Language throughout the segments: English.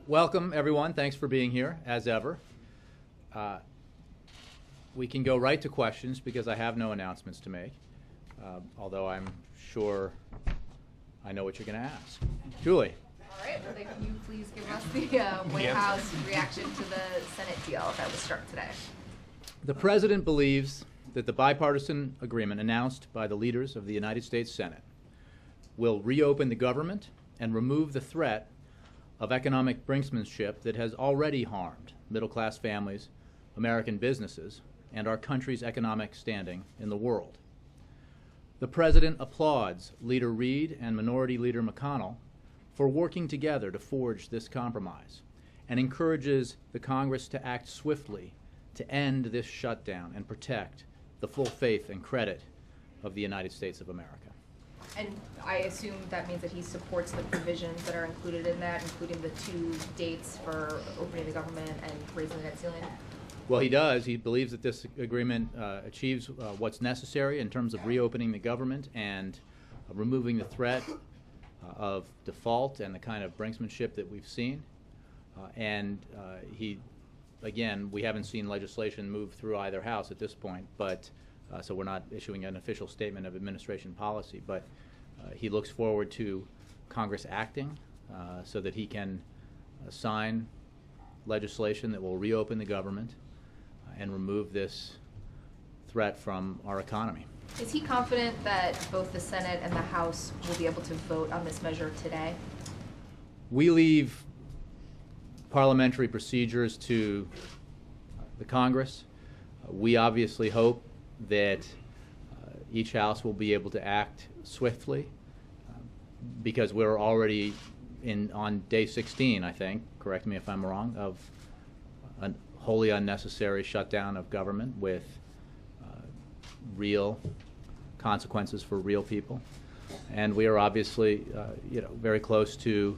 Welcome, everyone. Thanks for being here, as ever. We can go right to questions because I have no announcements to make, although I'm sure I know what you're going to ask. Julie. All right. Well, then can you please give us the White House reaction to the Senate deal that was struck today? The President believes that the bipartisan agreement announced by the leaders of the United States Senate will reopen the government and remove the threat of economic brinksmanship that has already harmed middle-class families, American businesses, and our country's economic standing in the world. The President applauds Leader Reid and Minority Leader McConnell for working together to forge this compromise and encourages the Congress to act swiftly to end this shutdown and protect the full faith and credit of the United States of America. And I assume that means that he supports the provisions that are included in that, including the 2 dates for opening the government and raising the debt ceiling? Well, he does. He believes that this agreement achieves what's necessary in terms of reopening the government and removing the threat of default and the kind of brinksmanship that we've seen. Again, we haven't seen legislation move through either house at this point, but so we're not issuing an official statement of administration policy, but he looks forward to Congress acting so that he can sign legislation that will reopen the government and remove this threat from our economy. Is he confident that both the Senate and the House will be able to vote on this measure today? We leave parliamentary procedures to the Congress. We obviously hope that each House will be able to act swiftly because we're already on day 16, I think, correct me if I'm wrong, of a wholly unnecessary shutdown of government with real consequences for real people. And we are obviously very close to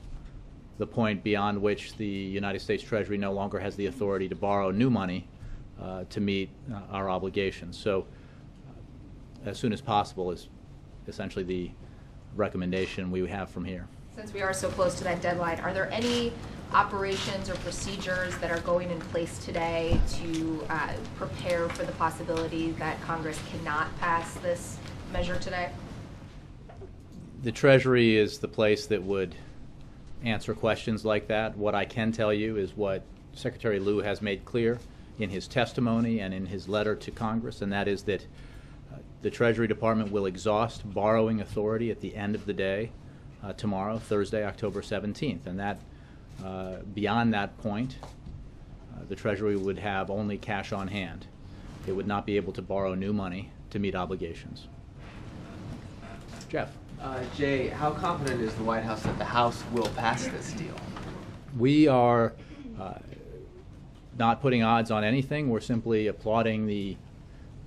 the point beyond which the United States Treasury no longer has the authority to borrow new money to meet our obligations. So as soon as possible is essentially the recommendation we have from here. Since we are so close to that deadline, are there any operations or procedures that are going in place today to prepare for the possibility that Congress cannot pass this measure today? The Treasury is the place that would answer questions like that. What I can tell you is what Secretary Lew has made clear in his testimony and in his letter to Congress, and that is that the Treasury Department will exhaust borrowing authority at the end of the day tomorrow, Thursday, October 17th. And that, beyond that point, the Treasury would have only cash on hand. It would not be able to borrow new money to meet obligations. Jeff. Jay, how confident is the White House that the House will pass this deal? We are not putting odds on anything. We're simply applauding the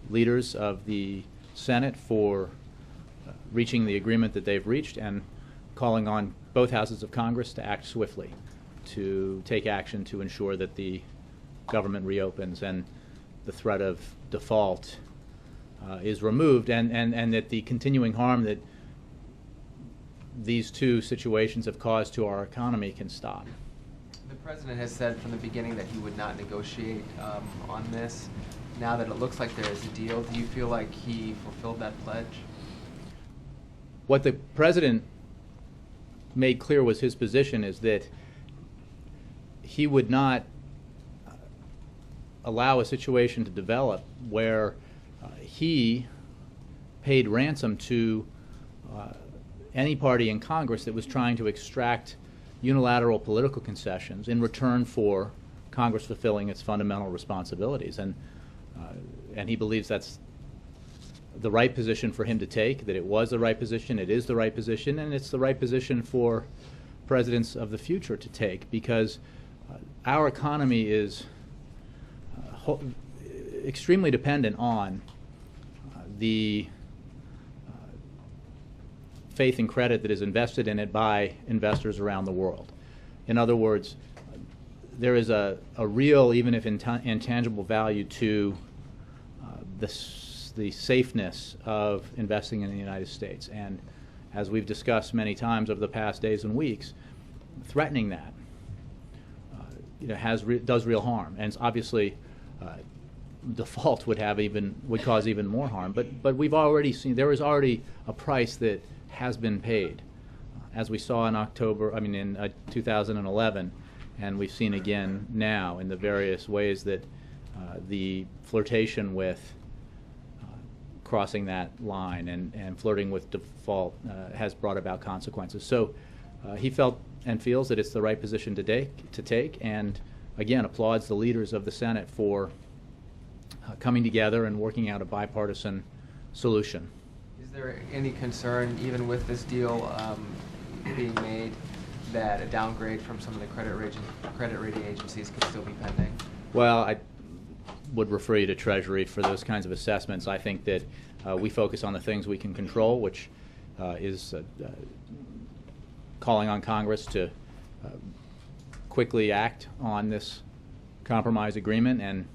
leaders of the Senate for reaching the agreement that they've reached and calling on both houses of Congress to act swiftly to take action to ensure that the government reopens and the threat of default is removed and that the continuing harm that these 2 situations have caused to our economy can stop. The President has said from the beginning that he would not negotiate on this. Now that it looks like there is a deal, do you feel like he fulfilled that pledge? What the President made clear was his position is that he would not allow a situation to develop where he paid ransom to any party in Congress that was trying to extract unilateral political concessions in return for Congress fulfilling its fundamental responsibilities. And he believes that's the right position for him to take, that it was the right position, it is the right position, and it's the right position for presidents of the future to take, because our economy is extremely dependent on the faith and credit that is invested in it by investors around the world. In other words, there is a real, even if intangible, value to the safeness of investing in the United States. And as we've discussed many times over the past days and weeks, threatening that does real harm, and obviously default would cause even more harm. But we've already seen there is already a price that has been paid, as we saw in 2011, and we've seen again now in the various ways that the flirtation with crossing that line and flirting with default has brought about consequences. So he felt and feels that it's the right position to take, and again applauds the leaders of the Senate for coming together and working out a bipartisan solution. Is there any concern, even with this deal being made, that a downgrade from some of the credit rating agencies could still be pending? Well, I would refer you to Treasury for those kinds of assessments. I think that we focus on the things we can control, which is calling on Congress to quickly act on this compromise agreement and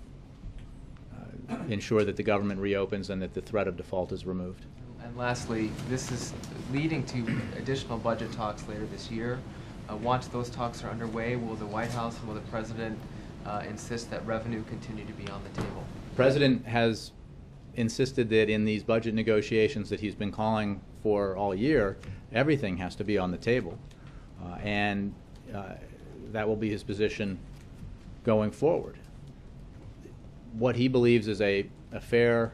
ensure that the government reopens and that the threat of default is removed. And lastly, this is leading to additional budget talks later this year. Once those talks are underway, will the White House and will the President insist that revenue continue to be on the table? The President has insisted that in these budget negotiations that he's been calling for all year, everything has to be on the table. And that will be his position going forward. What he believes is a fair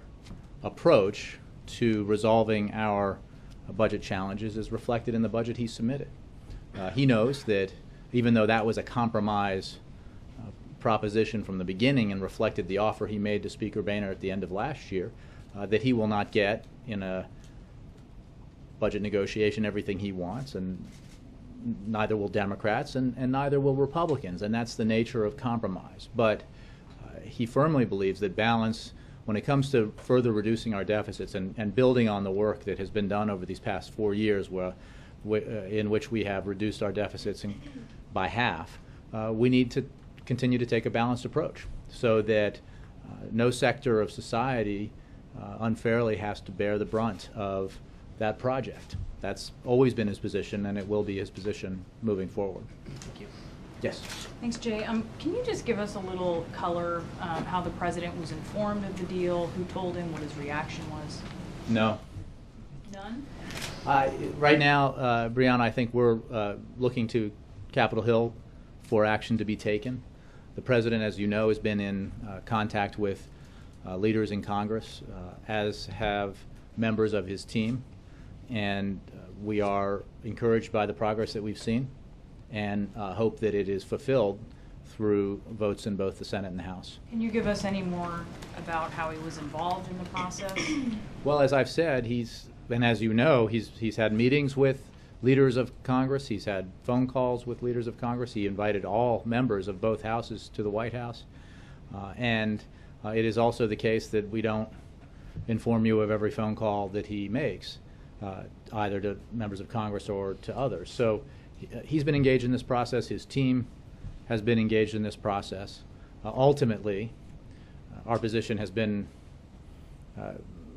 approach to resolving our budget challenges is reflected in the budget he submitted. He knows that even though that was a compromise proposition from the beginning and reflected the offer he made to Speaker Boehner at the end of last year, that he will not get in a budget negotiation everything he wants, and neither will Democrats and neither will Republicans, and that's the nature of compromise. But he firmly believes that balance, when it comes to further reducing our deficits and building on the work that has been done over these past 4 years in which we have reduced our deficits by half, we need to continue to take a balanced approach so that no sector of society unfairly has to bear the brunt of that project. That's always been his position, and it will be his position moving forward. Thank you. Yes. Thanks, Jay. Can you just give us a little color how the President was informed of the deal, who told him, what his reaction was? No. None? Right now, Brianna, I think we're looking to Capitol Hill for action to be taken. The President, as you know, has been in contact with leaders in Congress, as have members of his team, and we are encouraged by the progress that we've seen and hope that it is fulfilled through votes in both the Senate and the House. Can you give us any more about how he was involved in the process? Well, as I've said, and as you know, he's had meetings with leaders of Congress. He's had phone calls with leaders of Congress. He invited all members of both houses to the White House. And it is also the case that we don't inform you of every phone call that he makes, either to members of Congress or to others. So he's been engaged in this process. His team has been engaged in this process. Ultimately, our position has been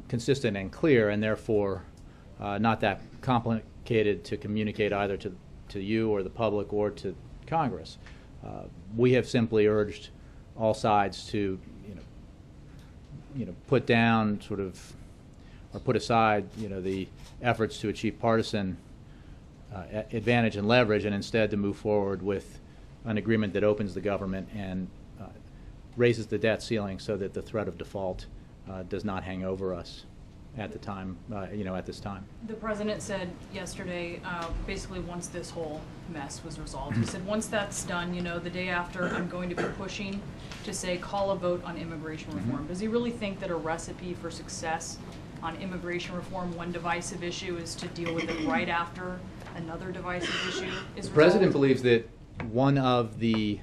consistent and clear, and therefore not that complicated to communicate either to you or the public or to Congress. We have simply urged all sides to put down or put aside the efforts to achieve partisan advantage and leverage, and instead to move forward with an agreement that opens the government and raises the debt ceiling so that the threat of default does not hang over us at the time, at this time. The President said yesterday, basically once this whole mess was resolved, he said, once that's done, the day after, I'm going to be pushing to say, call a vote on immigration reform. Does he really think that a recipe for success on immigration reform, one divisive issue, is to deal with it right after another divisive issue is resolved? The President believes that one of the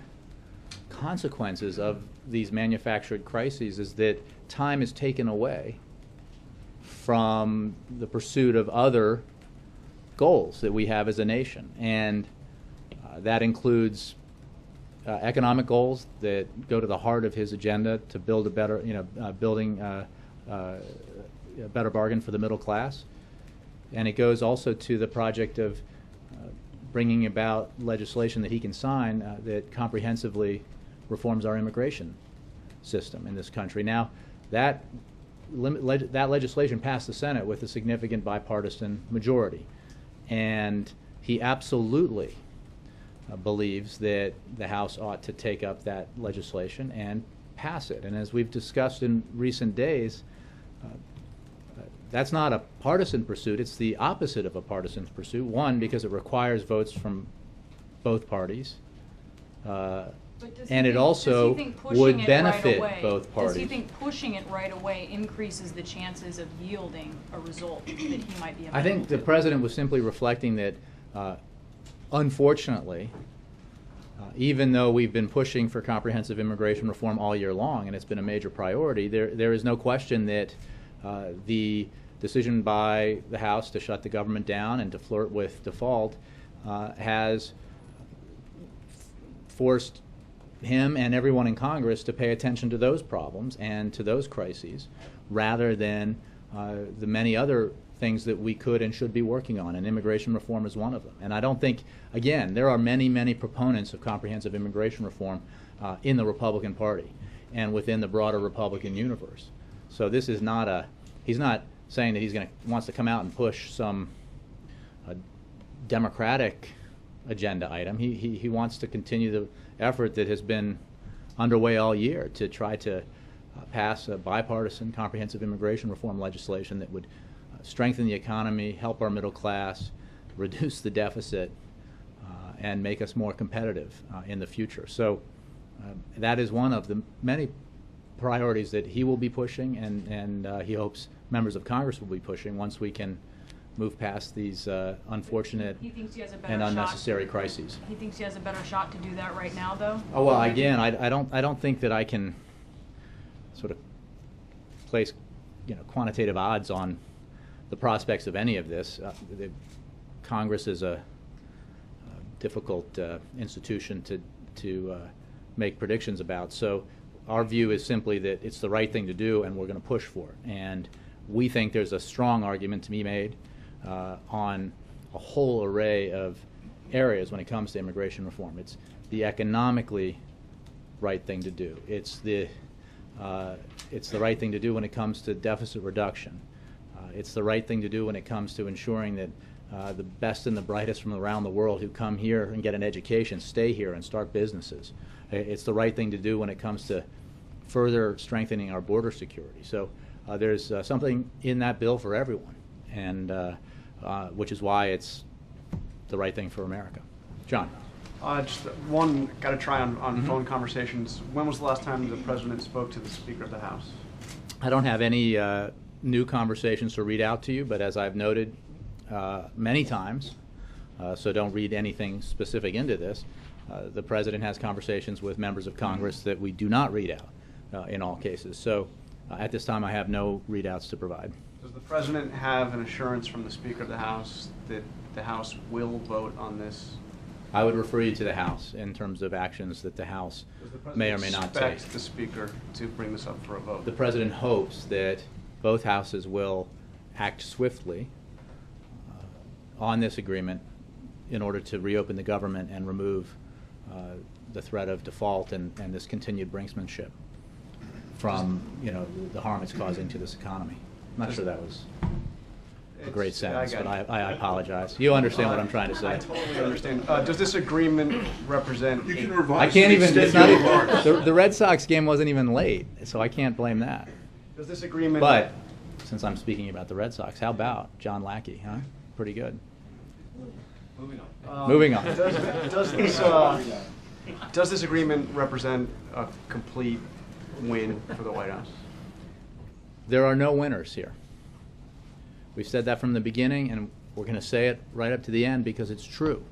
consequences of these manufactured crises is that time is taken away from the pursuit of other goals that we have as a nation, and that includes economic goals that go to the heart of his agenda to build a better, building a better bargain for the middle class, and it goes also to the project of bringing about legislation that he can sign that comprehensively reforms our immigration system in this country. Now, that legislation passed the Senate with a significant bipartisan majority, and he absolutely believes that the House ought to take up that legislation and pass it. And as we've discussed in recent days, that's not a partisan pursuit. It's the opposite of a partisan pursuit. One, because it requires votes from both parties, and it also would benefit both parties. Does he think pushing it right away increases the chances of yielding a result that he might be amenable I think the to? President was simply reflecting that, unfortunately, even though we've been pushing for comprehensive immigration reform all year long, and it's been a major priority, there is no question that the decision by the House to shut the government down and to flirt with default has forced him and everyone in Congress to pay attention to those problems and to those crises rather than the many other things that we could and should be working on, and immigration reform is one of them. And I don't think, again, there are many, many proponents of comprehensive immigration reform in the Republican Party and within the broader Republican universe. So this is not he's not saying that wants to come out and push some Democratic agenda item. He wants to continue the effort that has been underway all year to try to pass a bipartisan comprehensive immigration reform legislation that would strengthen the economy, help our middle class, reduce the deficit, and make us more competitive in the future. So that is one of the many priorities that he will be pushing, and he hopes members of Congress will be pushing once we can move past these unfortunate He thinks he has a better and unnecessary shot. crises. He thinks he has a better shot to do that right now, though? Oh, well, again, I don't think that I can sort of place, quantitative odds on the prospects of any of this. Congress is a difficult institution to make predictions about. So our view is simply that it's the right thing to do, and we're going to push for it. And we think there's a strong argument to be made on a whole array of areas when it comes to immigration reform. It's the economically right thing to do. It's the right thing to do when it comes to deficit reduction. It's the right thing to do when it comes to ensuring that the best and the brightest from around the world who come here and get an education stay here and start businesses. It's the right thing to do when it comes to further strengthening our border security. So there's something in that bill for everyone, and which is why it's the right thing for America. John. Just one, got to try on phone conversations. When was the last time the President spoke to the Speaker of the House? I don't have any new conversations to read out to you, but as I've noted many times, so don't read anything specific into this, the President has conversations with members of Congress that we do not read out in all cases. So at this time I have no readouts to provide. Does the President have an assurance from the Speaker of the House that the House will vote on this? I would refer you to the House in terms of actions that the House may or may not take. Expect the Speaker to bring this up for a vote? The President hopes that both houses will act swiftly on this agreement in order to reopen the government and remove the threat of default and this continued brinksmanship from the harm it's causing to this economy. I'm not sure that was a great sentence, but I apologize. You understand what I'm trying to say. I totally understand. Does this agreement represent? You can revise. I can't even. It's not Extend your even the Red Sox game wasn't even late, so I can't blame that. Does this agreement? But since I'm speaking about the Red Sox, how about John Lackey? Huh? Pretty good. Moving on. Does this agreement represent a complete win for the White House? There are no winners here. We've said that from the beginning, and we're going to say it right up to the end because it's true.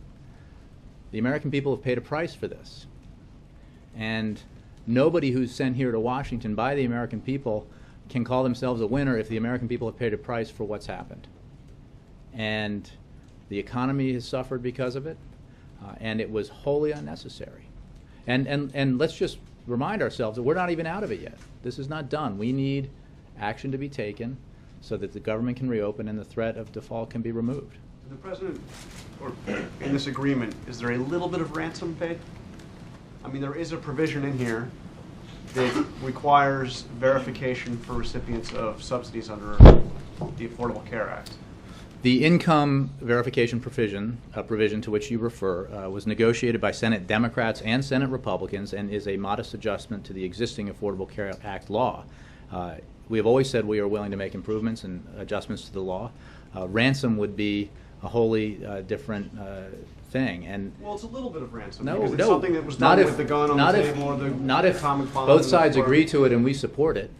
The American people have paid a price for this. And nobody who's sent here to Washington by the American people can call themselves a winner if the American people have paid a price for what's happened. And the economy has suffered because of it, and it was wholly unnecessary. And let's just remind ourselves that we're not even out of it yet. This is not done. We need action to be taken so that the government can reopen and the threat of default can be removed. The president, or in this agreement, is there a little bit of ransom paid? I mean, there is a provision in here that requires verification for recipients of subsidies under the Affordable Care Act. The income verification provision to which you refer was negotiated by Senate Democrats and Senate Republicans and is a modest adjustment to the existing Affordable Care Act law. We have always said we are willing to make improvements and adjustments to the law. Ransom would be a wholly different thing. And Well, it's a little bit of ransom. no, because it's no, something that was not done if, with the gun on not the if, table or the not if common fund both and sides the agree to it and we support it.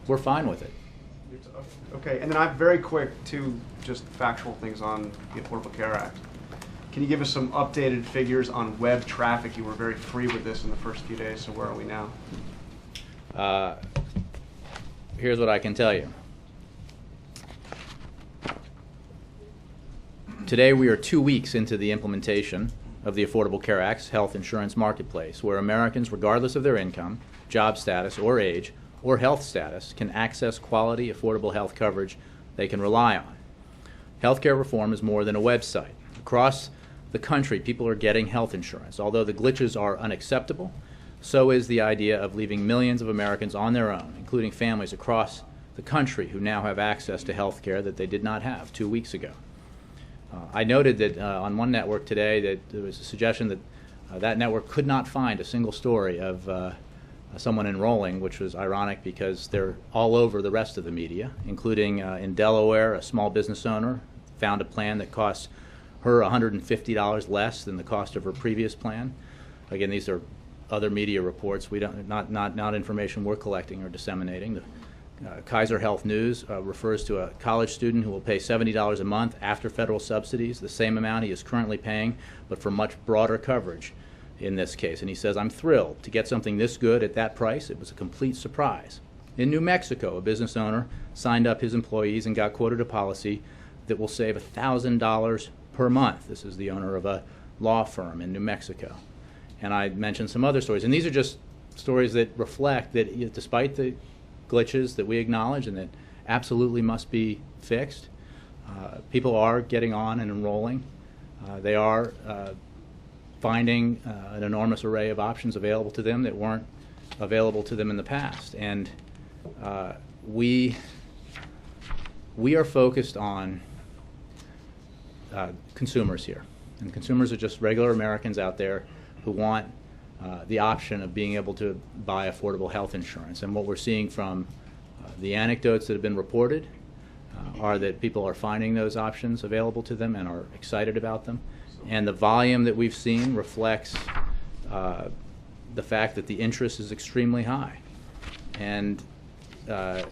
We're fine with it. Okay, and then I'm very quick to just factual things on the Affordable Care Act. Can you give us some updated figures on web traffic? You were very free with this in the first few days, so where are we now? Here's what I can tell you. Today we are 2 weeks into the implementation of the Affordable Care Act's health insurance marketplace, where Americans, regardless of their income, job status, or age, or health status, can access quality, affordable health coverage they can rely on. Healthcare reform is more than a website. Across the country, people are getting health insurance. Although the glitches are unacceptable, so is the idea of leaving millions of Americans on their own, including families across the country who now have access to health care that they did not have 2 weeks ago. I noted that on one network today that there was a suggestion that that network could not find a single story of someone enrolling, which was ironic because they're all over the rest of the media, including in Delaware, a small business owner found a plan that costs her $150 less than the cost of her previous plan. Again, these are other media reports. We don't not information we're collecting or disseminating. The Kaiser Health News refers to a college student who will pay $70 a month after federal subsidies, the same amount he is currently paying, but for much broader coverage in this case. And he says, "I'm thrilled to get something this good at that price. It was a complete surprise." In New Mexico, a business owner signed up his employees and got quoted a policy that will save $1,000 per month. This is the owner of a law firm in New Mexico. And I mentioned some other stories. And these are just stories that reflect that despite the glitches that we acknowledge and that absolutely must be fixed, people are getting on and enrolling. They are finding an enormous array of options available to them that weren't available to them in the past. And we are focused on consumers here. And consumers are just regular Americans out there who want the option of being able to buy affordable health insurance. And what we're seeing from the anecdotes that have been reported are that people are finding those options available to them and are excited about them. And the volume that we've seen reflects the fact that the interest is extremely high. And that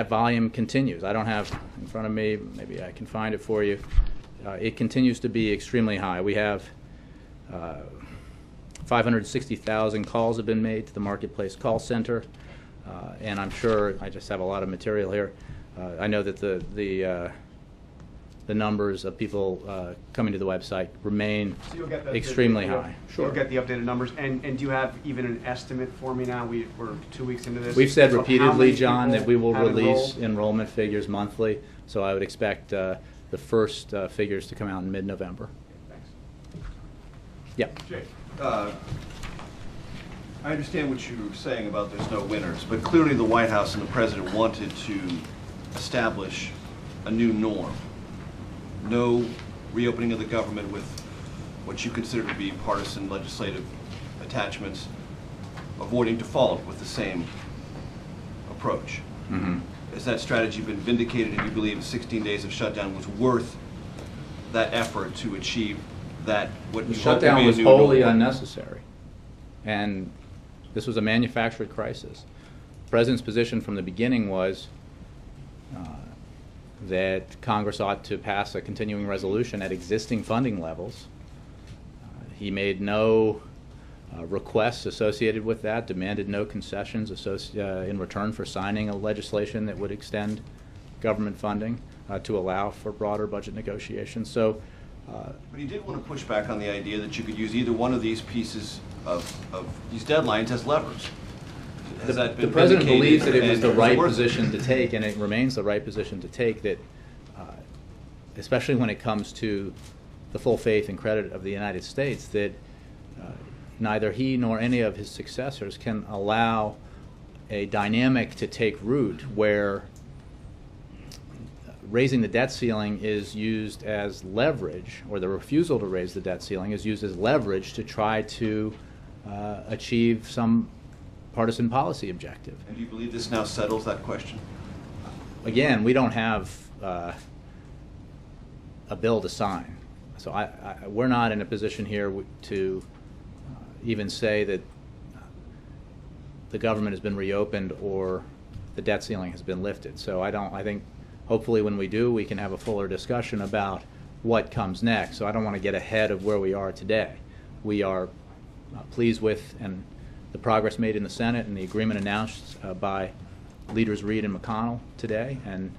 volume continues. I don't have in front of me, maybe I can find it for you. It continues to be extremely high. We have 560,000 calls have been made to the Marketplace call center, and I'm sure I just have a lot of material here. I know that the numbers of people coming to the website remain extremely high. Sure. You'll get the updated numbers. And do you have even an estimate for me now? We're 2 weeks into this. We've said of how repeatedly, many John, people that we will have release enrolled? enrollment figures monthly, so I would expect the first figures to come out in mid-November. Thanks. Yeah. Jake, I understand what you were saying about there's no winners, but clearly the White House and the President wanted to establish a new norm. No reopening of the government with what you consider to be partisan legislative attachments, avoiding default with the same approach. Mm-hmm. Has that strategy been vindicated, and you believe 16 days of shutdown was worth that effort to achieve that, what The you hope to shutdown be a was new wholly norm? unnecessary, and this was a manufactured crisis. The President's position from the beginning was that Congress ought to pass a continuing resolution at existing funding levels. He made no requests associated with that, demanded no concessions in return for signing a legislation that would extend government funding to allow for broader budget negotiations. So. But he did want to push back on the idea that you could use either one of these pieces of these deadlines as levers. Has that been The president vindicated believes that it was and the right worth it? position to take, and it remains the right position to take, that especially when it comes to the full faith and credit of the United States, that neither he nor any of his successors can allow a dynamic to take root where raising the debt ceiling is used as leverage, or the refusal to raise the debt ceiling is used as leverage to try to achieve some partisan policy objective. And do you believe this now settles that question? Again, we don't have a bill to sign. So we're not in a position here to even say that the government has been reopened or the debt ceiling has been lifted. So I think hopefully when we do, we can have a fuller discussion about what comes next. So I don't want to get ahead of where we are today. We are pleased with the progress made in the Senate and the agreement announced by leaders Reid and McConnell today, and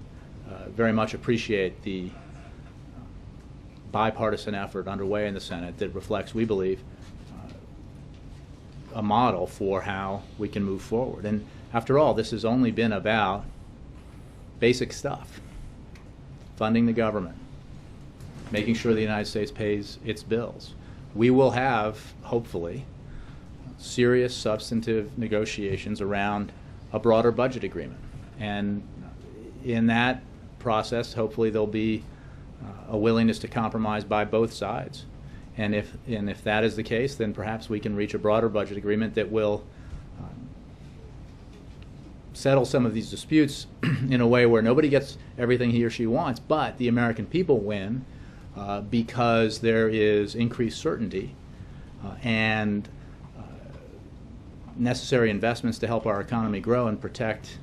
very much appreciate the bipartisan effort underway in the Senate that reflects, we believe, a model for how we can move forward. And after all, this has only been about basic stuff: funding the government, making sure the United States pays its bills. We will have, hopefully, serious substantive negotiations around a broader budget agreement. And in that process, hopefully there'll be a willingness to compromise by both sides. And if that is the case, then perhaps we can reach a broader budget agreement that will settle some of these disputes in a way where nobody gets everything he or she wants, but the American people win because there is increased certainty and necessary investments to help our economy grow and protect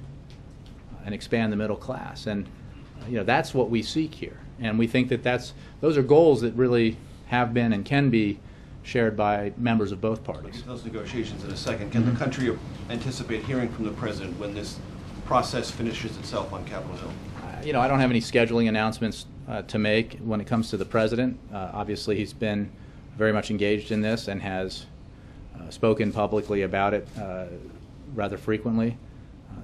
and expand the middle class. And that's what we seek here. And we think that those are goals that really have been and can be shared by members of both We'll parties. get to those negotiations in a second. Can the country anticipate hearing from the president when this process finishes itself on Capitol Hill? I don't have any scheduling announcements to make when it comes to the president. Obviously, he's been very much engaged in this and has spoken publicly about it rather frequently.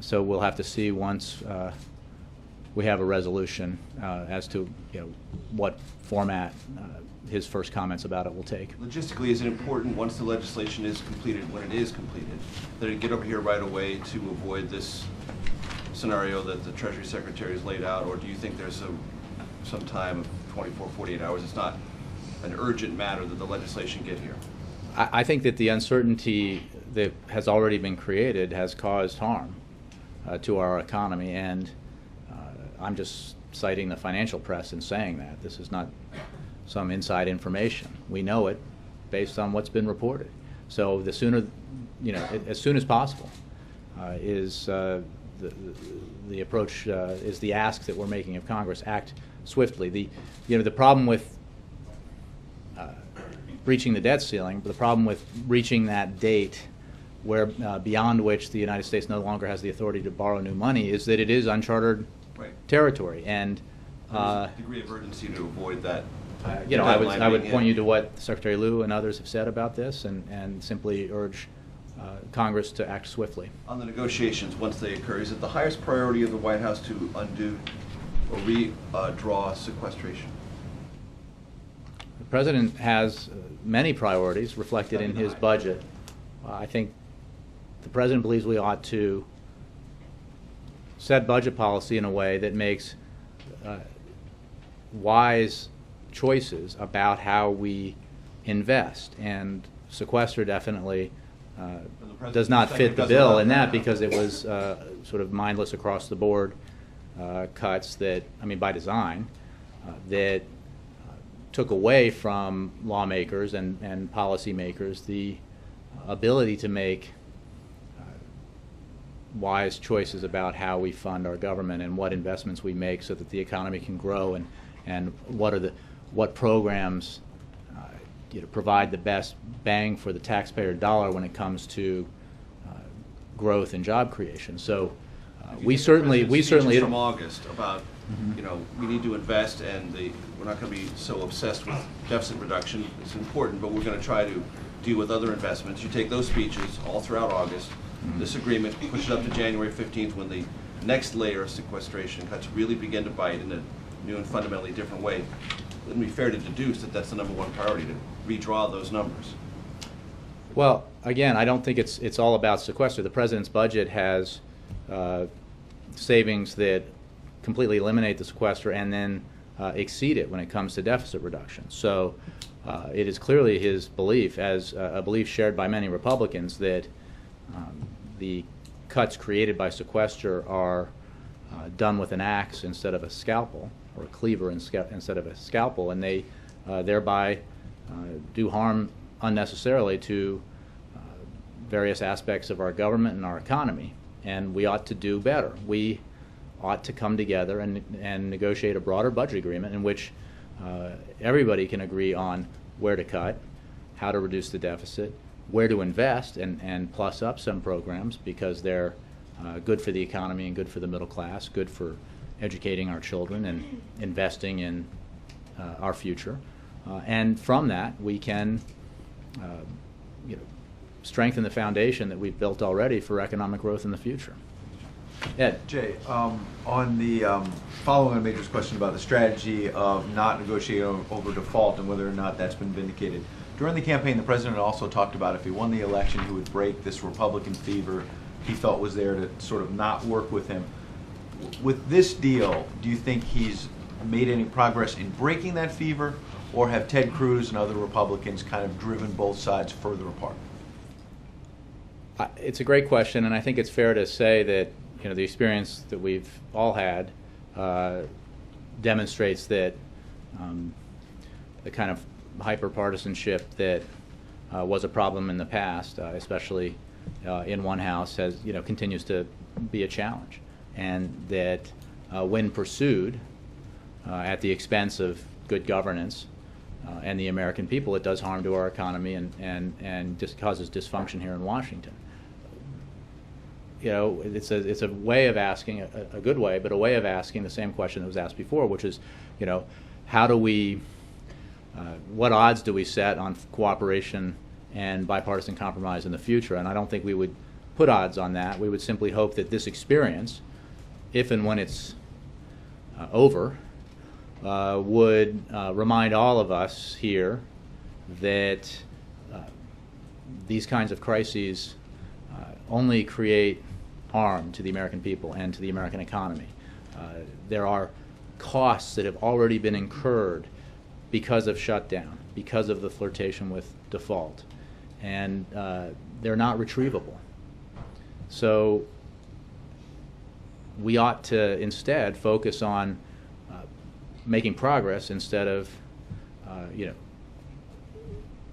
So we'll have to see once we have a resolution as to what format his first comments about it will take. Logistically, is it important, once the legislation is completed, when it is completed, that it get over here right away to avoid this scenario that the Treasury Secretary has laid out, or do you think there's some time of 24, 48 hours? It's not an urgent matter that the legislation get here. I think that the uncertainty that has already been created has caused harm to our economy, and I'm just citing the financial press in saying that. This is not some inside information. We know it based on what's been reported. So the sooner, as soon as possible is the approach, is the ask that we're making of Congress. Act swiftly. The problem with reaching the debt ceiling, the problem with reaching that date where beyond which the United States no longer has the authority to borrow new money, is that it is uncharted territory. And There's a degree of urgency to avoid that. I would point you to what Secretary Liu and others have said about this, and simply urge Congress to act swiftly. On the negotiations, once they occur, is it the highest priority of the White House to undo or redraw sequestration? The President has many priorities reflected in his budget. I think the President believes we ought to set budget policy in a way that makes wise choices about how we invest, and sequester definitely does not fit the bill in that, because it was sort of mindless across the board cuts that, by design, that took away from lawmakers and policymakers the ability to make wise choices about how we fund our government and what investments we make so that the economy can grow, and what programs provide the best bang for the taxpayer dollar when it comes to growth and job creation. So we certainly from August about we need to invest, and we're not going to be so obsessed with deficit reduction. It's important, but we're going to try to deal with other investments. You take those speeches all throughout August. this agreement, push it up to January 15th when the next layer of sequestration cuts really begin to bite in a new and fundamentally different way, wouldn't it be fair to deduce that that's the #1 priority, to redraw those numbers? Well, again, I don't think it's all about sequester. The president's budget has savings that completely eliminate the sequester and then exceed it when it comes to deficit reduction. So it is clearly his belief, as a belief shared by many Republicans, that the cuts created by sequester are done with an axe instead of a scalpel, or a cleaver instead of a scalpel, and they thereby do harm unnecessarily to various aspects of our government and our economy. And we ought to do better. We ought to come together and negotiate a broader budget agreement in which everybody can agree on where to cut, how to reduce the deficit, where to invest, and plus up some programs because they're good for the economy and good for the middle class, good for educating our children and investing in our future. And from that, we can strengthen the foundation that we've built already for economic growth in the future. Ed? Jay, on the following on Major's question about the strategy of not negotiating over default and whether or not that's been vindicated. During the campaign, the president also talked about if he won the election, he would break this Republican fever he felt was there to sort of not work with him. With this deal, do you think he's made any progress in breaking that fever, or have Ted Cruz and other Republicans kind of driven both sides further apart? It's a great question, and I think it's fair to say that the experience that we've all had demonstrates that the kind of hyper-partisanship that was a problem in the past, especially in one house, continues to be a challenge, and that when pursued at the expense of good governance and the American people, it does harm to our economy and just causes dysfunction here in Washington. It's a way of asking, a good way, but a way of asking the same question that was asked before, which is, how do we, what odds do we set on cooperation and bipartisan compromise in the future? And I don't think we would put odds on that. We would simply hope that this experience, if and when it's over, would remind all of us here that these kinds of crises only create harm to the American people and to the American economy. There are costs that have already been incurred because of shutdown, because of the flirtation with default, and they're not retrievable. So we ought to instead focus on making progress instead of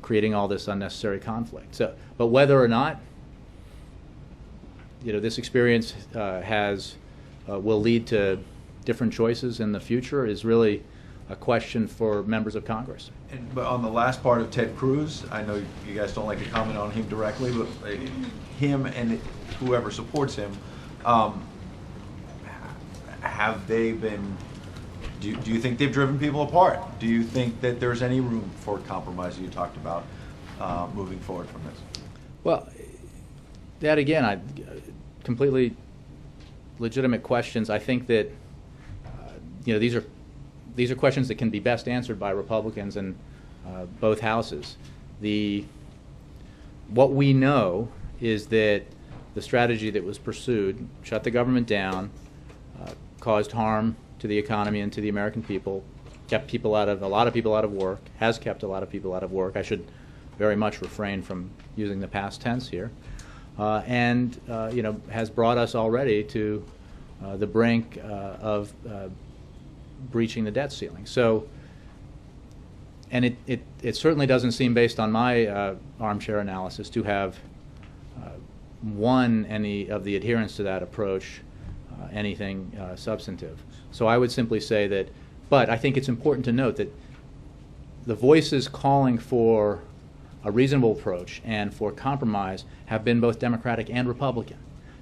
creating all this unnecessary conflict. So, but whether or not this experience will lead to different choices in the future is really a question for members of Congress. But on the last part of Ted Cruz, I know you guys don't like to comment on him directly, but him and whoever supports him, have they been, do you think they've driven people apart? Do you think that there's any room for compromise you talked about moving forward from this? Well, that again, completely legitimate questions. I think that these are questions that can be best answered by Republicans in both houses. What we know is that the strategy that was pursued, shut the government down, caused harm to the economy and to the American people, kept a lot of people out of work, has kept a lot of people out of work. I should very much refrain from using the past tense here, and has brought us already to the brink of breaching the debt ceiling. So, and it certainly doesn't seem, based on my armchair analysis, to have won any of the adherents to that approach anything substantive. So I would simply say that, but I think it's important to note that the voices calling for a reasonable approach and for compromise have been both Democratic and Republican.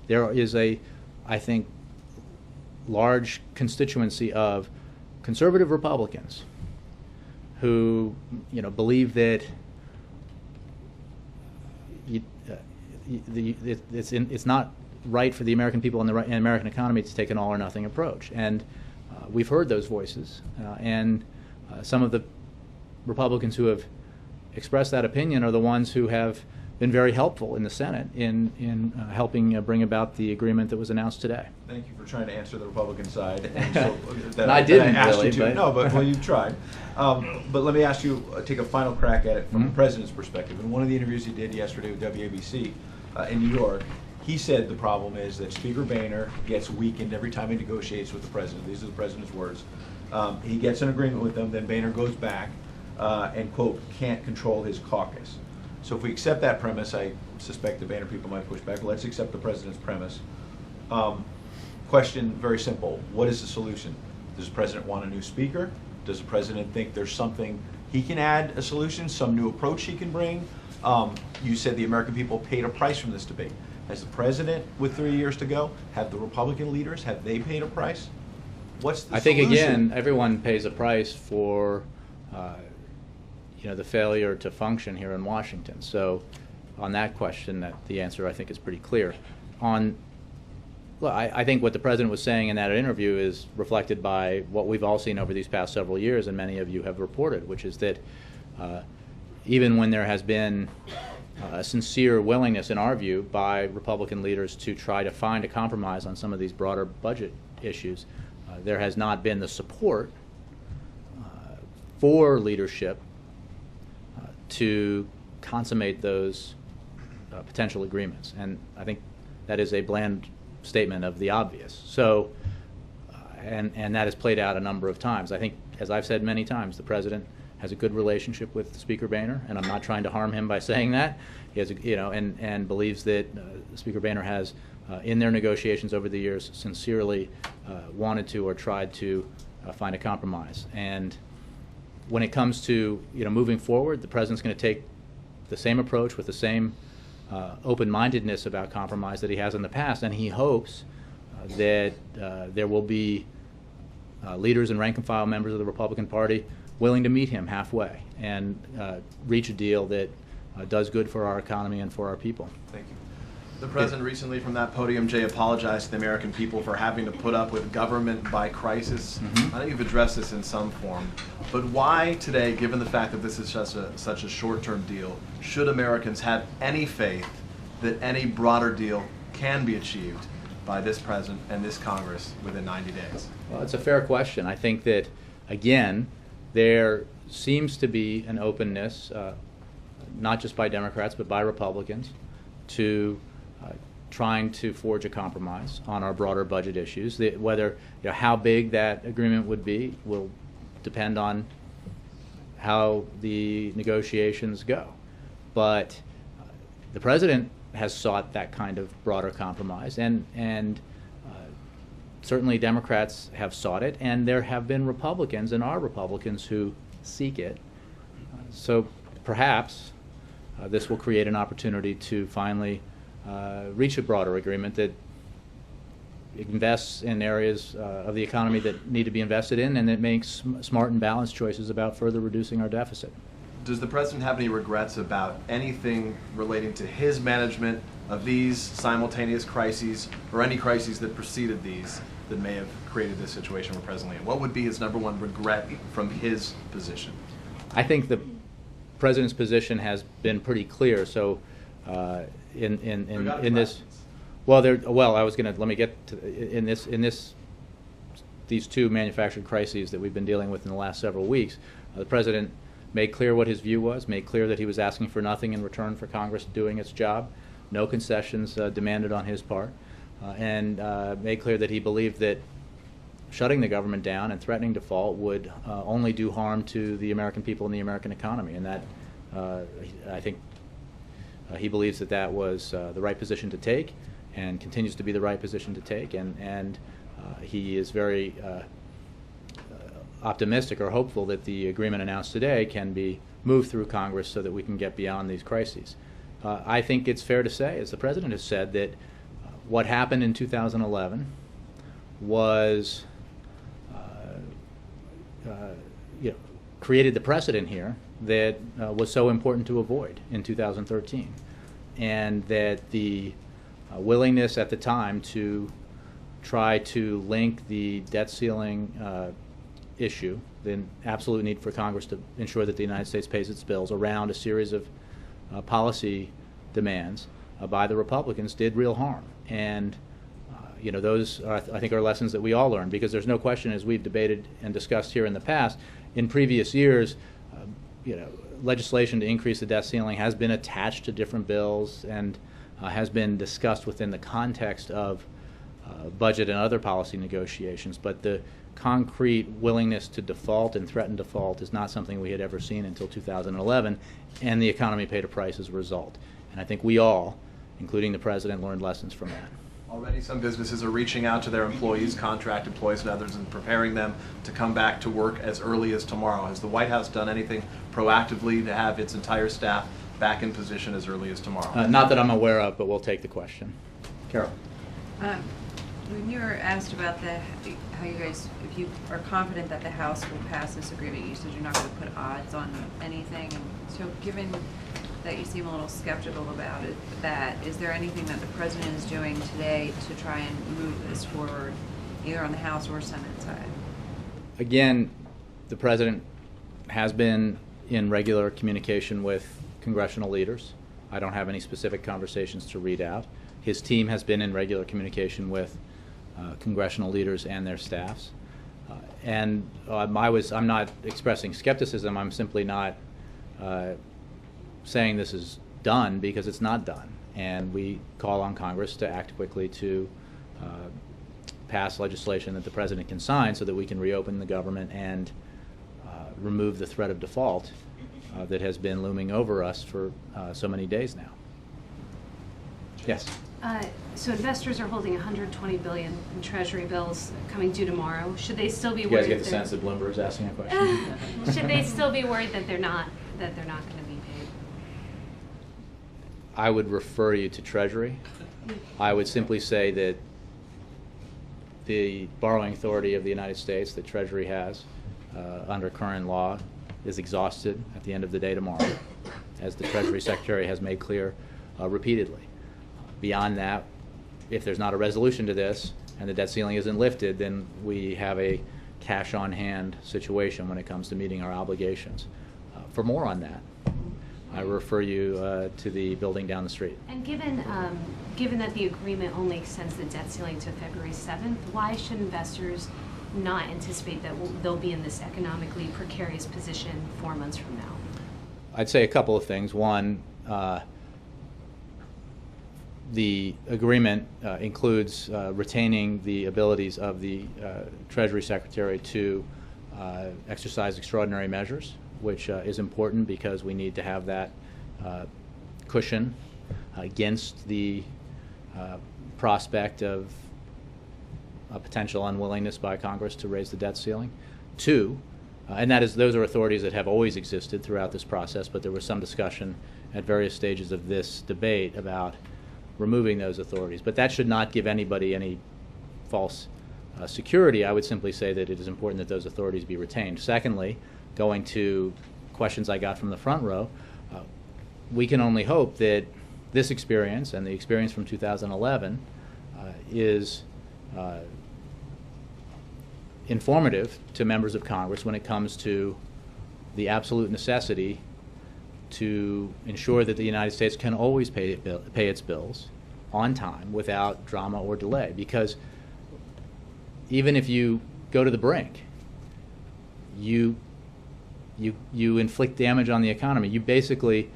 There is I think, large constituency of conservative Republicans who, believe that it's not right for the American people and the American economy to take an all or nothing approach. And we've heard those voices, and some of the Republicans who have expressed that opinion are the ones who have been very helpful in the Senate in helping bring about the agreement that was announced today. Thank you for trying to answer the Republican side. And so, that I didn't asked really, you to. but No, but well, you tried. But let me ask you, take a final crack at it from Mhm. the president's perspective. In one of the interviews he did yesterday with WABC in New York, he said the problem is that Speaker Boehner gets weakened every time he negotiates with the president. These are the president's words. He gets an agreement with them, then Boehner goes back and, quote, can't control his caucus. So if we accept that premise, I suspect the Boehner people might push back. Let's accept the president's premise. Question, very simple. What is the solution? Does the president want a new speaker? Does the president think there's something he can add, a solution, some new approach he can bring? You said the American people paid a price from this debate. Has the president, with 3 years to go, have the Republican leaders, have they paid a price? What's the I think, solution? again, everyone pays a price for the failure to function here in Washington. So on that question, the answer, I think, is pretty clear. I think what the president was saying in that interview is reflected by what we've all seen over these past several years, and many of you have reported, which is that even when there has been a sincere willingness, in our view, by Republican leaders to try to find a compromise on some of these broader budget issues, there has not been the support for leadership to consummate those potential agreements. And I think that is a bland statement of the obvious. So, and that has played out a number of times. I think, as I've said many times, the president has a good relationship with Speaker Boehner, and I'm not trying to harm him by saying that. He has, and believes that Speaker Boehner has, in their negotiations over the years, sincerely wanted to or tried to find a compromise. And when it comes to moving forward, the president's going to take the same approach with the same open-mindedness about compromise that he has in the past, and he hopes that there will be leaders and rank-and-file members of the Republican Party willing to meet him halfway and reach a deal that does good for our economy and for our people. Thank you. The president recently from that podium, Jay, apologized to the American people for having to put up with government by crisis. Mm-hmm. I know you've addressed this in some form, but why today, given the fact that this is such a short-term deal, should Americans have any faith that any broader deal can be achieved by this president and this Congress within 90 days? Well, it's a fair question. I think that, again, there seems to be an openness, not just by Democrats but by Republicans, to trying to forge a compromise on our broader budget issues. Whether how big that agreement would be will depend on how the negotiations go. But the president has sought that kind of broader compromise, and certainly Democrats have sought it, and there have been Republicans and are Republicans who seek it. So perhaps this will create an opportunity to finally reach a broader agreement that invests in areas of the economy that need to be invested in, and that makes smart and balanced choices about further reducing our deficit. Does the president have any regrets about anything relating to his management of these simultaneous crises, or any crises that preceded these that may have created this situation we're presently in? What would be his number one regret from his position? I think the president's position has been pretty clear. So in this, I was going to let me get to these two manufactured crises that we've been dealing with in the last several weeks. The president made clear what his view was, made clear that he was asking for nothing in return for Congress doing its job, no concessions demanded on his part, and made clear that he believed that shutting the government down and threatening default would only do harm to the American people and the American economy, and that I think he believes that was the right position to take, and continues to be the right position to take, and he is very optimistic or hopeful that the agreement announced today can be moved through Congress so that we can get beyond these crises. I think it's fair to say, as the president has said, that what happened in 2011 was created the precedent here that was so important to avoid in 2013. and that the willingness at the time to try to link the debt ceiling issue, the absolute need for Congress to ensure that the United States pays its bills, around a series of policy demands by the Republicans did real harm. And those are, I think, are lessons that we all learn, because there's no question, as we've debated and discussed here in the past, in previous years, legislation to increase the debt ceiling has been attached to different bills and has been discussed within the context of budget and other policy negotiations. But the concrete willingness to default and threaten default is not something we had ever seen until 2011, and the economy paid a price as a result. And I think we all, including the President, learned lessons from that. Already some businesses are reaching out to their employees, contract employees and others, and preparing them to come back to work as early as tomorrow. Has the White House done anything proactively to have its entire staff back in position as early as tomorrow? Not that I'm aware of, but we'll take the question. Carol. When you were asked about how you guys, if you are confident that the House will pass this agreement, you said you're not going to put odds on anything. And so given that you seem a little skeptical about it, is there anything that the President is doing today to try and move this forward, either on the House or Senate side? Again, the President has been in regular communication with congressional leaders. I don't have any specific conversations to read out. His team has been in regular communication with congressional leaders and their staffs. I'm not expressing skepticism. I'm simply not saying this is done, because it's not done. And we call on Congress to act quickly to pass legislation that the President can sign so that we can reopen the government and remove the threat of default that has been looming over us for so many days now. Yes? So investors are holding $120 billion in Treasury bills coming due tomorrow. Should they still be You worried? guys get the sense that Bloomberg's asking a question? Should they still be worried that they're not going to be paid? I would refer you to Treasury. I would simply say that the borrowing authority of the United States that Treasury has under current law is exhausted at the end of the day tomorrow, as the Treasury Secretary has made clear repeatedly. Beyond that, if there's not a resolution to this and the debt ceiling isn't lifted, then we have a cash on hand situation when it comes to meeting our obligations. For more on that, I refer you to the building down the street. And given that the agreement only extends the debt ceiling to February 7th, why should investors not anticipate that they'll be in this economically precarious position 4 months from now? I'd say a couple of things. One, the agreement includes retaining the abilities of the Treasury Secretary to exercise extraordinary measures, which is important because we need to have that cushion against the prospect of a potential unwillingness by Congress to raise the debt ceiling. Two, and those are authorities that have always existed throughout this process, but there was some discussion at various stages of this debate about removing those authorities. But that should not give anybody any false security. I would simply say that it is important that those authorities be retained. Secondly, going to questions I got from the front row, we can only hope that this experience and the experience from 2011 is informative to members of Congress when it comes to the absolute necessity to ensure that the United States can always pay its bills on time without drama or delay. Because even if you go to the brink, you inflict damage on the economy. You basically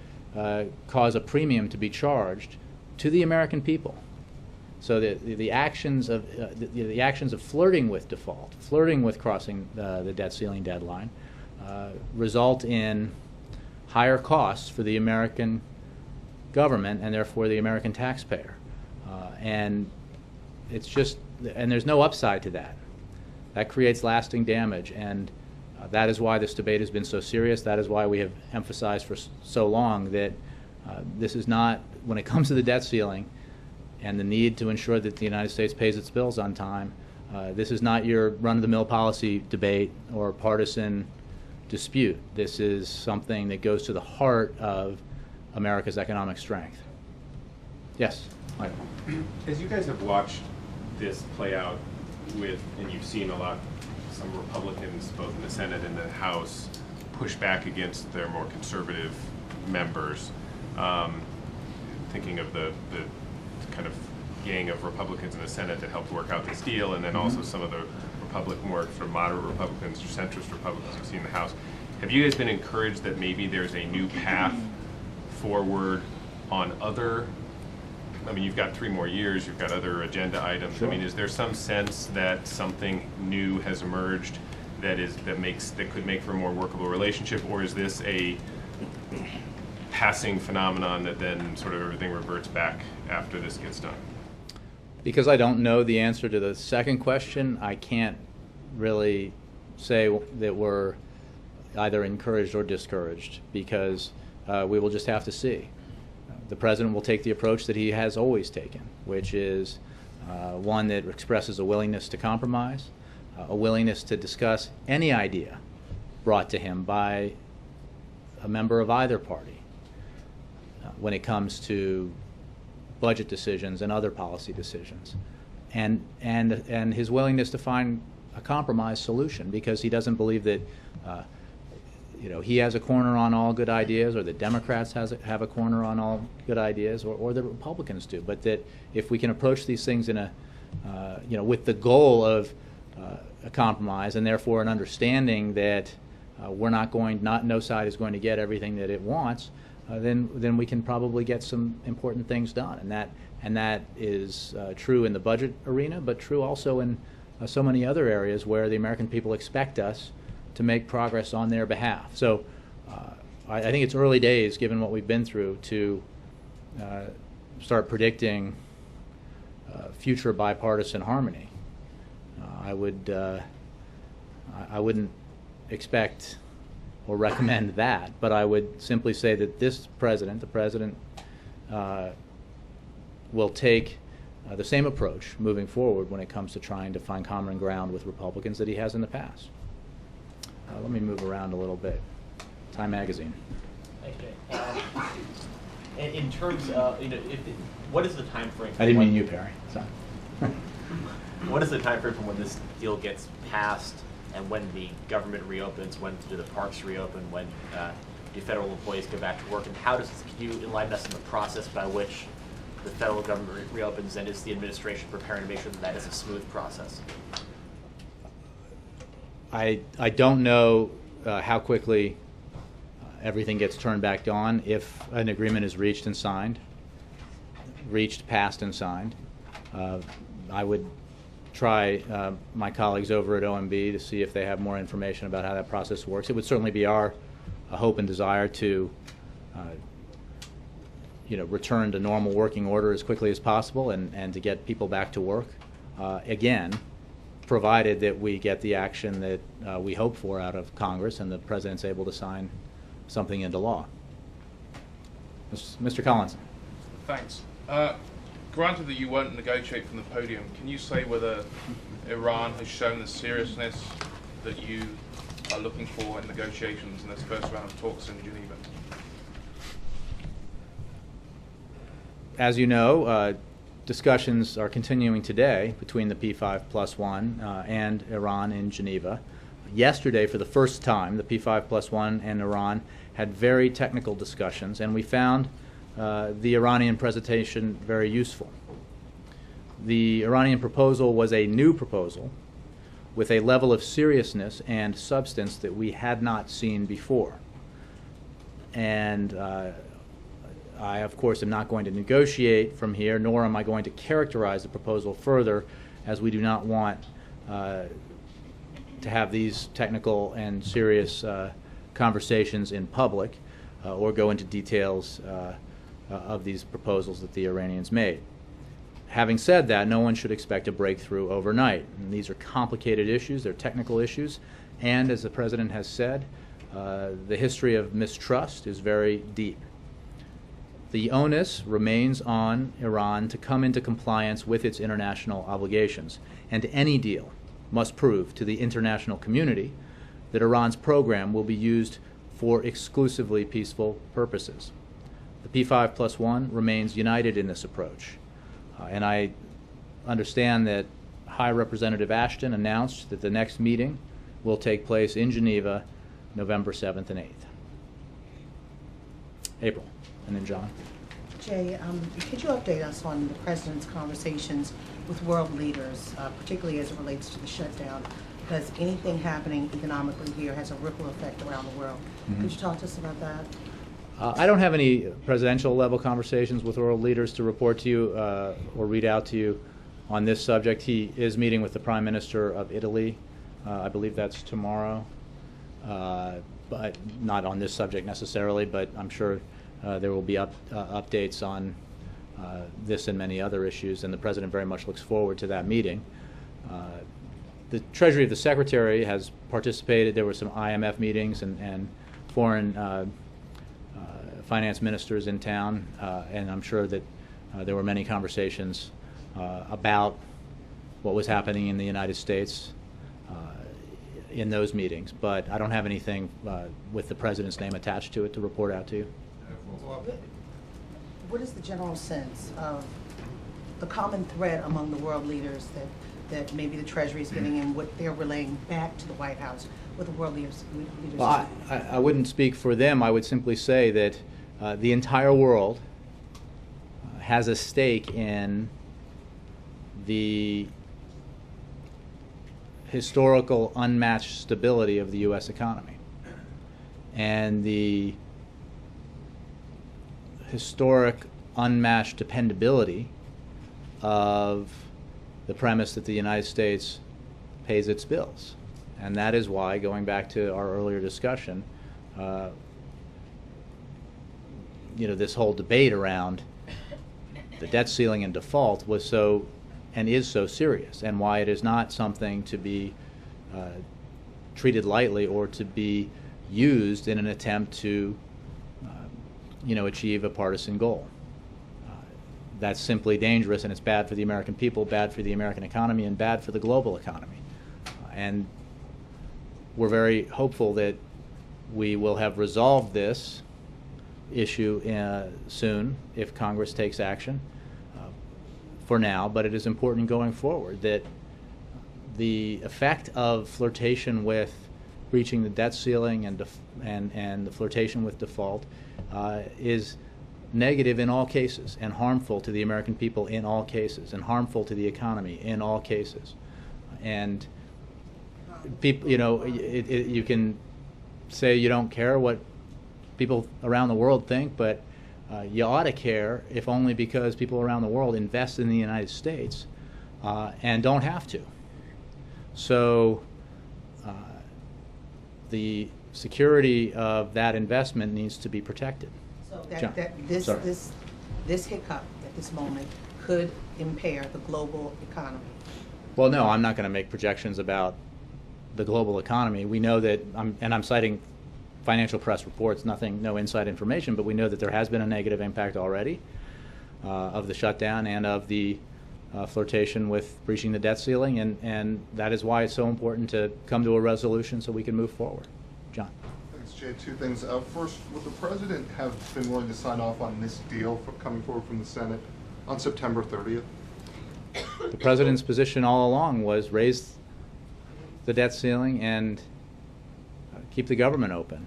cause a premium to be charged to the American people. So the actions of flirting with default, flirting with crossing the debt ceiling deadline, result in higher costs for the American government and therefore the American taxpayer. And there's no upside to that. That creates lasting damage, and that is why this debate has been so serious. That is why we have emphasized for so long that this is not, when it comes to the debt ceiling and the need to ensure that the United States pays its bills on time, this is not your run-of-the-mill policy debate or partisan dispute. This is something that goes to the heart of America's economic strength. Yes, Michael. As you guys have watched this play out and you've seen some Republicans, both in the Senate and the House, push back against their more conservative members, thinking of the kind of gang of Republicans in the Senate that helped work out this deal, and then also some of the more sort of moderate Republicans or centrist Republicans you've seen in the House. Have you guys been encouraged that maybe there's a new path forward on other, I mean, you've got 3 more years, you've got other agenda items. Sure. I mean, is there some sense that something new has emerged that could make for a more workable relationship, or is this a passing phenomenon that then sort of everything reverts back after this gets done? Because I don't know the answer to the second question, I can't really say that we're either encouraged or discouraged, because we will just have to see. The president will take the approach that he has always taken, which is one that expresses a willingness to compromise, a willingness to discuss any idea brought to him by a member of either party when it comes to budget decisions and other policy decisions, and his willingness to find a compromise solution, because he doesn't believe that he has a corner on all good ideas, or the Democrats have a corner on all good ideas, or the Republicans do, but that if we can approach these things in a with the goal of a compromise, and therefore an understanding that no side is going to get everything that it wants, then we can probably get some important things done, and that is true in the budget arena, but true also in so many other areas where the American people expect us to make progress on their behalf. So I think it's early days, given what we've been through, to start predicting future bipartisan harmony. I wouldn't expect or recommend that, but I would simply say that the president, will take the same approach moving forward when it comes to trying to find common ground with Republicans that he has in the past. Let me move around a little bit. Time Magazine. Thanks, Jay. In terms of, what is the time frame? I didn't mean you, Perry. Sorry. What is the time frame from when this deal gets passed and when the government reopens? When do the parks reopen? When do federal employees go back to work? And can you enlighten us in the process by which the federal government reopens, and is the administration preparing to make sure that that is a smooth process? I don't know how quickly everything gets turned back on if an agreement is passed and signed. I would try my colleagues over at OMB to see if they have more information about how that process works. It would certainly be our hope and desire to return to normal working order as quickly as possible and to get people back to work. Again, provided that we get the action that we hope for out of Congress and the President's able to sign something into law. Mr. Collins. Thanks. Granted that you won't negotiate from the podium, can you say whether Iran has shown the seriousness that you are looking for in negotiations in this first round of talks in Geneva? As you know, discussions are continuing today between the P5+1 and Iran in Geneva. Yesterday, for the first time, the P5+1 and Iran had very technical discussions, and we found the Iranian presentation very useful. The Iranian proposal was a new proposal with a level of seriousness and substance that we had not seen before. And I, of course, am not going to negotiate from here, nor am I going to characterize the proposal further, as we do not want to have these technical and serious conversations in public or go into details of these proposals that the Iranians made. Having said that, no one should expect a breakthrough overnight. And these are complicated issues, they're technical issues, and as the President has said, the history of mistrust is very deep. The onus remains on Iran to come into compliance with its international obligations, and any deal must prove to the international community that Iran's program will be used for exclusively peaceful purposes. The P5+1 remains united in this approach. And I understand that High Representative Ashton announced that the next meeting will take place in Geneva November 7th and 8th. April, and then John. Jay, could you update us on the President's conversations with world leaders, particularly as it relates to the shutdown? Because anything happening economically here has a ripple effect around the world. Mm-hmm. Could you talk to us about that? I don't have any presidential level conversations with world leaders to report to you or read out to you on this subject. He is meeting with the Prime Minister of Italy. I believe that's tomorrow, but not on this subject necessarily, but I'm sure there will be updates on this and many other issues, and the President very much looks forward to that meeting. The Treasury of the Secretary has participated. There were some IMF meetings and foreign finance ministers in town, and I'm sure that there were many conversations about what was happening in the United States in those meetings. But I don't have anything with the President's name attached to it to report out to you. What is the general sense of the common thread among the world leaders that maybe the Treasury is getting and what they're relaying back to the White House, what the world leaders Well, I wouldn't speak for them. I would simply say that the entire world has a stake in the historical unmatched stability of the U.S. economy and the historic unmatched dependability of the premise that the United States pays its bills. And that is why, going back to our earlier discussion, this whole debate around the debt ceiling and default was so and is so serious, and why it is not something to be treated lightly or to be used in an attempt to achieve a partisan goal. That's simply dangerous, and it's bad for the American people, bad for the American economy, and bad for the global economy. And we're very hopeful that we will have resolved this issue soon if Congress takes action for now, but it is important going forward that the effect of flirtation with breaching the debt ceiling and the flirtation with default is negative in all cases and harmful to the American people in all cases and harmful to the economy in all cases. And people, you can say you don't care what people around the world think, but you ought to care, if only because people around the world invest in the United States and don't have to. So the security of that investment needs to be protected. So John, this hiccup at this moment could impair the global economy. Well, no, I'm not going to make projections about the global economy. We know that, I'm citing financial press reports, no inside information, but we know that there has been a negative impact already of the shutdown and of the flirtation with breaching the debt ceiling, and that is why it's so important to come to a resolution so we can move forward. John. Thanks, Jay. Two things. First, would the President have been willing to sign off on this deal coming forward from the Senate on September 30th? The President's position all along was raise the debt ceiling and keep the government open.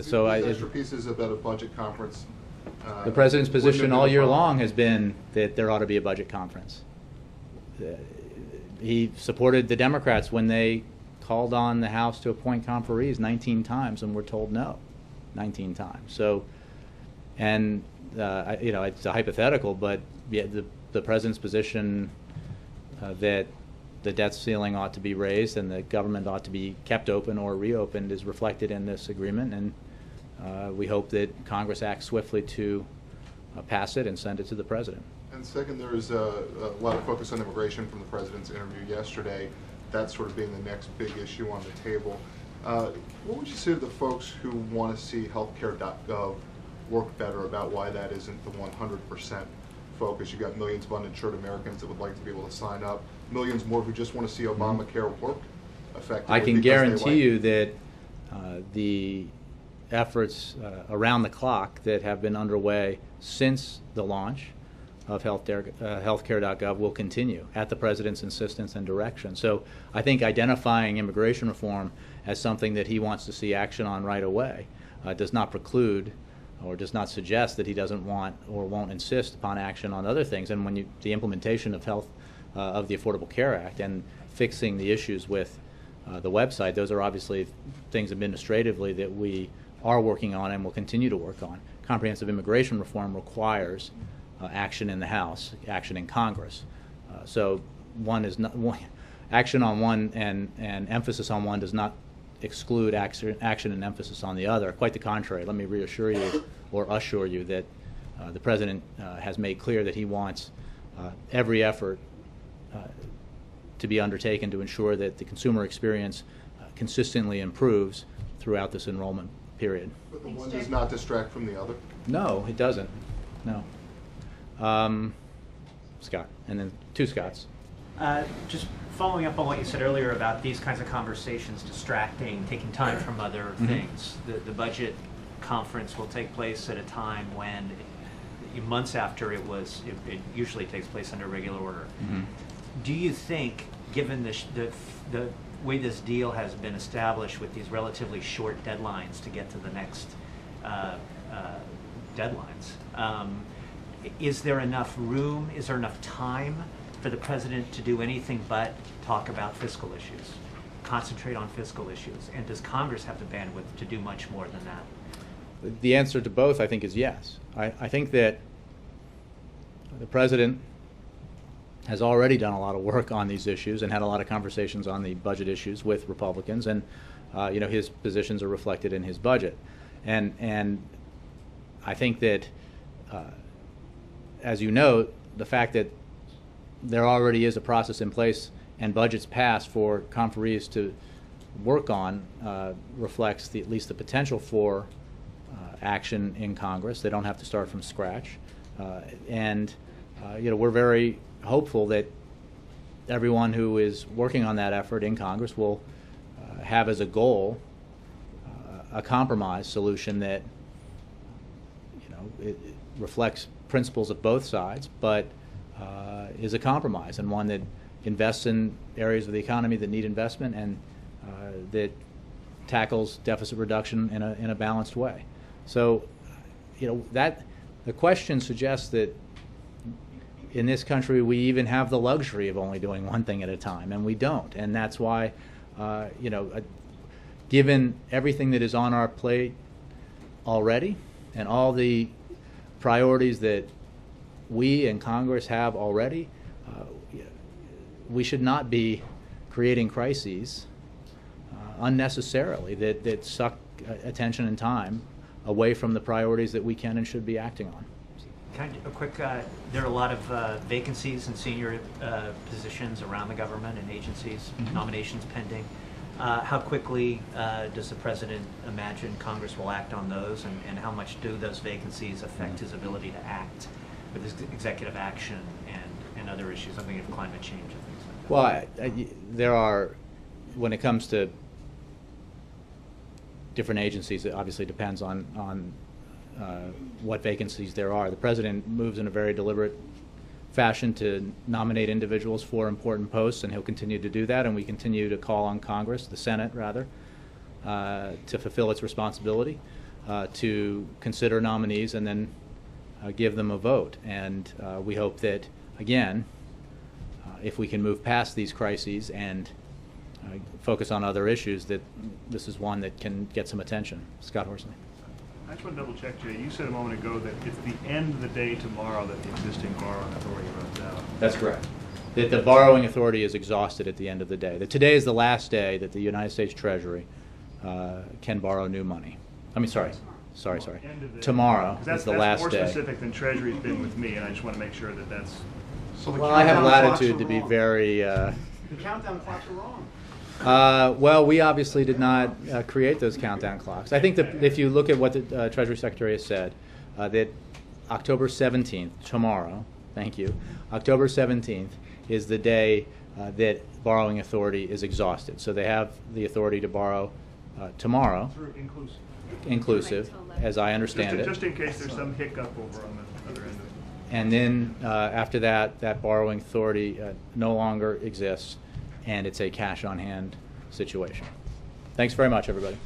So these extra pieces about a budget conference. The President's position all year long has been that there ought to be a budget conference. He supported the Democrats when they called on the House to appoint conferees 19 times and were told no 19 times. So, and it's a hypothetical, but yeah, the President's position that the debt ceiling ought to be raised and the government ought to be kept open or reopened is reflected in this agreement, and we hope that Congress acts swiftly to pass it and send it to the President. And second, there is a lot of focus on immigration from the President's interview yesterday, that sort of being the next big issue on the table. What would you say to the folks who want to see healthcare.gov work better about why that isn't the 100% focus? You've got millions of uninsured Americans that would like to be able to sign up, millions more who just want to see Obamacare work effectively. I can guarantee you that the efforts around the clock that have been underway since the launch of healthcare.gov will continue at the President's insistence and direction. So I think identifying immigration reform as something that he wants to see action on right away does not preclude or does not suggest that he doesn't want or won't insist upon action on other things. And when the implementation of of the Affordable Care Act and fixing the issues with the website, those are obviously things administratively that we are working on and will continue to work on. Comprehensive immigration reform requires action in the House, action in Congress. So action on one and emphasis on one does not exclude action and emphasis on the other. Quite the contrary. Let me reassure you or assure you that the President has made clear that he wants every effort to be undertaken to ensure that the consumer experience consistently improves throughout this enrollment period. But the one does not distract from the other? No, it doesn't. No. Scott, and then two Scotts. Just following up on what you said earlier about these kinds of conversations distracting, taking time from other things. The budget conference will take place at a time when, months after it usually takes place under regular order. Do you think, given the way this deal has been established with these relatively short deadlines to get to the next deadlines, is there enough room, is there enough time for the President to do anything but talk about fiscal issues, concentrate on fiscal issues? And does Congress have the bandwidth to do much more than that? The answer to both, I think, is yes. I think that the President has already done a lot of work on these issues and had a lot of conversations on the budget issues with Republicans, and his positions are reflected in his budget. And I think that, as you know, the fact that there already is a process in place and budgets passed for conferees to work on reflects at least the potential for action in Congress. They don't have to start from scratch. We're very hopeful that everyone who is working on that effort in Congress will have as a goal a compromise solution that it reflects principles of both sides, but is a compromise, and one that invests in areas of the economy that need investment and that tackles deficit reduction in a balanced way. So, that the question suggests that in this country we even have the luxury of only doing one thing at a time, and we don't. And that's why, given everything that is on our plate already and all the priorities that we in Congress have already, we should not be creating crises unnecessarily that suck attention and time away from the priorities that we can and should be acting on. A quick, there are a lot of vacancies in senior positions around the government and agencies, nominations pending. How quickly does the President imagine Congress will act on those, and how much do those vacancies affect his ability to act with his executive action and other issues? I'm thinking of climate change and things like that. Well, there are, when it comes to different agencies, it obviously depends on what vacancies there are. The President moves in a very deliberate fashion to nominate individuals for important posts, and he'll continue to do that, and we continue to call on Congress, the Senate rather, to fulfill its responsibility to consider nominees and then give them a vote. And we hope that, again, if we can move past these crises and focus on other issues, that this is one that can get some attention. Scott Horsley. I just want to double check, Jay. You said a moment ago that it's the end of the day tomorrow that the existing borrowing authority runs out. That's correct. That the borrowing authority is exhausted at the end of the day. That today is the last day that the United States Treasury can borrow new money. I mean, sorry. Tomorrow is the last day. That's more specific than Treasury's been with me, and I just want to make sure that that's... So well, I have latitude to be very... The countdown clocks are wrong. Well, we obviously did not create those countdown clocks. I think that if you look at what the Treasury Secretary has said, that October 17th, tomorrow, thank you, October 17th is the day that borrowing authority is exhausted. So they have the authority to borrow tomorrow. Through inclusive. inclusive, as I understand it. Just in case there's some hiccup over on the other end of it. And then after that, that borrowing authority no longer exists, and it's a cash on hand situation. Thanks very much, everybody.